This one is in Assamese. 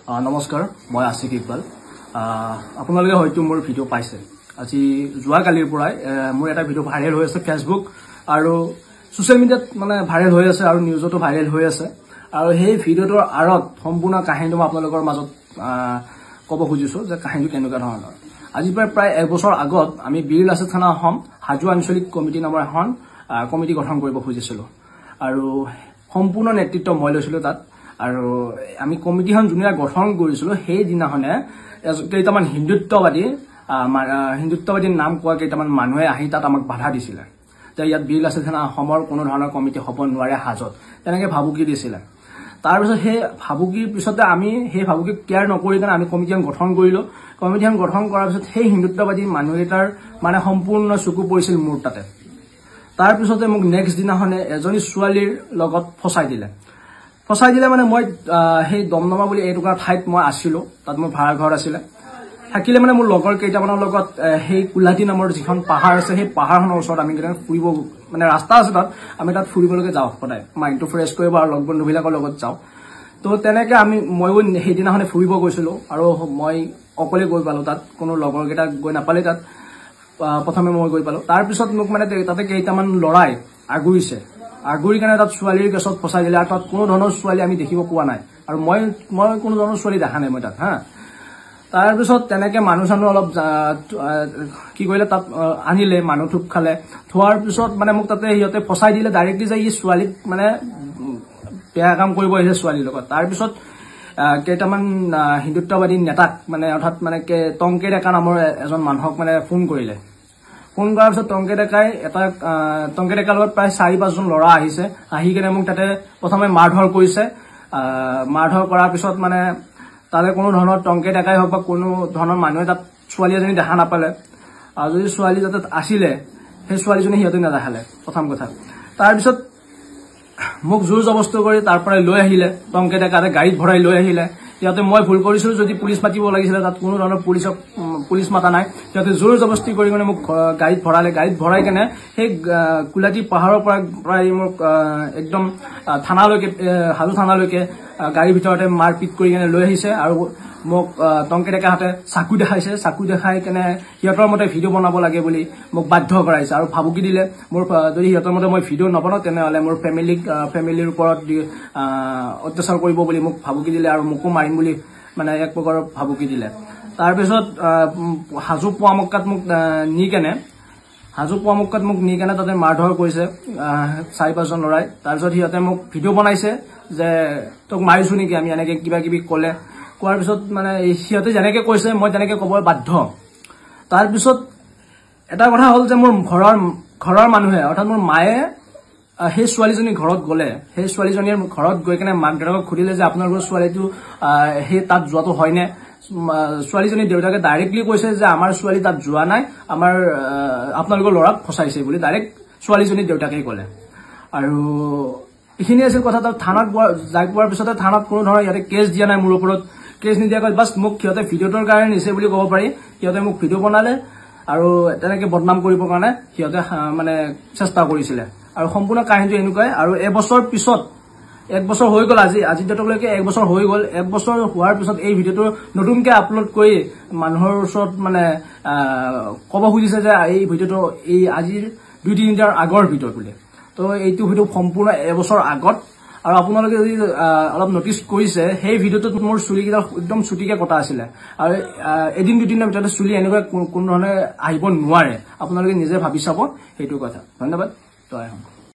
নমস্কাৰ মই আশিক ইকবাল আপোনালোকে হয়তো মোৰ ভিডিও পাইছে আজি জুৱা কালিৰ পৰাই মোৰ এটা ভিডিও ভাইৰেল হৈ আছে ফেসবুক আৰু সোশ্যাল মিডিয়াত মানে ভাইৰেল হৈ আছে আৰু নিউজতো ভাইৰেল হৈ আছে আৰু সেই ভিডিওটোৰ আৰত সম্পূৰ্ণ কাহিনীটো মই আপোনালোকৰ মাজত ক'ব খুজিছো যে কাহিনীটো কেনেকুৱা ধৰণৰ আজি প্ৰায় 1 বছৰ আগত আমি বীৰলাচিত থানা অসম হাজো আঞ্চলিক কমিটি নামৰ এখন কমিটি গঠন কৰিব খুজিছিলো আৰু সম্পূৰ্ণ নেতৃত্ব মই লৈছিলো তাত আৰু আমি কমিটিখন জুনিয়া গঠন কৰিছিলো সেই দিনাখনে কেইটামান হিন্দুত্ববাদী নাম কোৱা কেইটামান মানুহে আহি তাত আমাক বাধা দিছিলে যে ইয়াত বীৰলাচিত থানা অসমৰ কোনো ধৰণৰ কমিটি হ'ব নোৱাৰে হাজত তেনেকৈ ভাবুকি দিছিলে তাৰ পিছত সেই ভাবুকিৰ পিছতে আমি সেই ভাবুকি কেয়াৰ নকৰি কাৰণে আমি কমিটিখন গঠন কৰিলো কমিটিখন গঠন কৰাৰ পিছত সেই হিন্দুত্ববাদী মানুহকেইটাৰ মানে সম্পূৰ্ণ চকু পৰিছিল মোৰ তাতে তাৰ পিছতে মোক নেক্সট দিনাখনে এজনী ছোৱালীৰ লগত ফসাই দিলে মানে মই সেই দমদমা বুলি এইটুকুৰা ঠাইত মই আছিলো তাত মোৰ ভাড়া ঘৰ আছিলে থাকিলে মানে মোৰ লগৰ কেইটামানৰ লগত সেই কুলাটি নামৰ যিখন পাহাৰ আছে সেই পাহাৰখনৰ ওচৰত আমি কেইটা ফুৰিব মানে ৰাস্তা আছে তাত আমি তাত ফুৰিবলৈকে যাওঁ সদায় মাইণ্ডটো ফ্ৰেছ কৰিব আৰু লগ বন্ধুবিলাকৰ লগত যাওঁ তো তেনেকৈ ময়ো সেইদিনাখনে ফুৰিব গৈছিলো আৰু মই অকলে গৈ পালো তাত কোনো লগৰ কেইটা গৈ নাপালে তাত প্ৰথমে মই গৈ পালো তাৰ পিছত মোক মানে তাতে কেইটামান লৰাই আগুৰি কাৰণে তাত ছোৱালীৰ কেছত ফসাই দিলে আৰু তাত কোনো ধৰণৰ ছোৱালী আমি দেখিব পোৱা নাই আৰু মই কোনো ধৰণৰ ছোৱালী দেখা নাই মই তাত তাৰ পিছত তেনেকে মানুহ অলপ কি কৰিলে তাত আনিলে মানুহ থুপ খালে থোৱাৰ পিছত মানে মোক তাতে সিহঁতে ফসাই দিলে ডাইৰেক্টলি যে ই ছোৱালীক মানে বেয়া কাম কৰিব আহিছে ছোৱালীৰ লগত তাৰ পিছত কেইটামান হিন্দুত্ববাদী নেতাক মানে অৰ্থাৎ মানে টংকে ডেকা নামৰ এজন মানুহক মানে ফোন কৰাৰ পিছত টংকে ডেকাৰ লগত প্ৰায় 4-5 জন ল'ৰা আহিছে আহি কেনে মোক তাতে প্ৰথমে মাৰধৰ কৰিছে মাৰধৰ কৰাৰ পিছত মানে তাতে কোনো ধৰণৰ টংকে ডেকাই হওক বা কোনো ধৰণৰ মানুহে তাত ছোৱালী এজনী দেখা নাপালে আৰু যদি ছোৱালী তাত আছিলে সেই ছোৱালীজনী সিহঁতে নেদেখালে প্ৰথম কথা তাৰপিছত মোক জোৰ জবস্তি কৰি তাৰ পৰাই লৈ আহিলে টংকে ডেকাতে গাড়ীত ভৰাই লৈ আহিলে সিহঁতে মই ভুল কৰিছিলো যদি পুলিচ মাতিব লাগিছিলে তাত কোনো ধৰণৰ পুলিচ মাতা নাই সিহঁতে জোৰ জবস্তি কৰি মানে মোক গাড়ীত ভৰাই কেনে সেই কুলাটি পাহাৰৰ পৰা প্ৰায় মোক একদম হাজো থানালৈকে গাড়ীৰ ভিতৰতে মাৰপিট কৰি কেনে লৈ আহিছে আৰু মোক টংকে ডেকাহঁতে চাকু দেখাই কেনে সিহঁতৰ মতে ভিডিঅ' বনাব লাগে বুলি মোক বাধ্য কৰাইছে আৰু ভাবুকি দিলে মোৰ যদি সিহঁতৰ মতে মই ভিডিঅ' নবনাওঁ তেনেহ'লে মোৰ ফেমিলিৰ ওপৰত অত্যাচাৰ কৰিব বুলি মোক ভাবুকি দিলে আৰু মোকো মাৰিম বুলি মানে এক প্ৰকাৰৰ ভাবুকি দিলে তাৰপিছত হাজো পোৱামক্কাত মোক নি কেনে তাতে মাৰধৰ কৰিছে 4-5 জন ল'ৰাই তাৰপিছত সিহঁতে মোক ভিডিঅ' বনাইছে যে তোক মাৰিছো নেকি আমি এনেকে কিবা কিবি ক'লে কোৱাৰ পিছত মানে সিহঁতে যেনেকে কৈছে মই তেনেকে ক'ব বাধ্য তাৰপিছত এটা কথা হ'ল যে মোৰ ঘৰৰ মানুহে অৰ্থাৎ মোৰ মায়ে সেই ছোৱালীজনীৰ ঘৰত গ'লে সেই ছোৱালীজনীৰ ঘৰত গৈ কেনে মাক দেউতাকক সুধিলে যে আপোনালোকৰ ছোৱালীটো সেই তাত যোৱাটো হয়নে ছোৱালীজনীৰ দেউতাকে ডাইৰেক্টলি কৈছে যে আমাৰ ছোৱালী তাত যোৱা নাই আপোনালোকৰ ল'ৰাক ফচাইছে বুলি ডাইৰেক্ট ছোৱালীজনীৰ দেউতাকে ক'লে আৰু এইখিনি আছিল কথা তাত থানাত যাই পোৱাৰ পিছতে থানাত কোনো ধৰণৰ ইয়াতে কেছ দিয়া নাই মোৰ ওপৰত কেছ নিদিয়াকৈ বাছ মোক সিহঁতে ভিডিঅ'টোৰ কাৰণে নিছে বুলি ক'ব পাৰি সিহঁতে মোক ভিডিঅ' বনালে আৰু তেনেকে বদনাম কৰিবৰ কাৰণে সিহঁতে মানে চেষ্টা কৰিছিলে আৰু সম্পূৰ্ণ কাহিনীটো এনেকুৱাই আৰু 1 বছৰ পিছত 1 বছৰ হৈ গ'ল আজি ডেটলৈকে 1 বছৰ হৈ গ'ল 1 বছৰ হোৱাৰ পিছত এই ভিডিঅ'টো নতুনকৈ আপলোড কৰি মানুহৰ ওচৰত মানে ক'ব খুজিছে যে এই ভিডিঅ'টো এই আজিৰ 2-3 দিনৰ আগৰ ভিডিঅ' বুলি তো এইটো ভিডিঅ' সম্পূৰ্ণ 1 বছৰ আগত আৰু আপোনালোকে যদি অলপ নটিচ কৰিছে সেই ভিডিঅ'টোত মোৰ চুলিকেইটা একদম চুটিকে কটা আছিলে আৰু এদিন 2 দিনৰ ভিতৰতে চুলি এনেকুৱা কোনো ধৰণে আহিব নোৱাৰে আপোনালোকে নিজে ভাবি চাব সেইটো কথা ধন্যবাদ জয় হিন্দ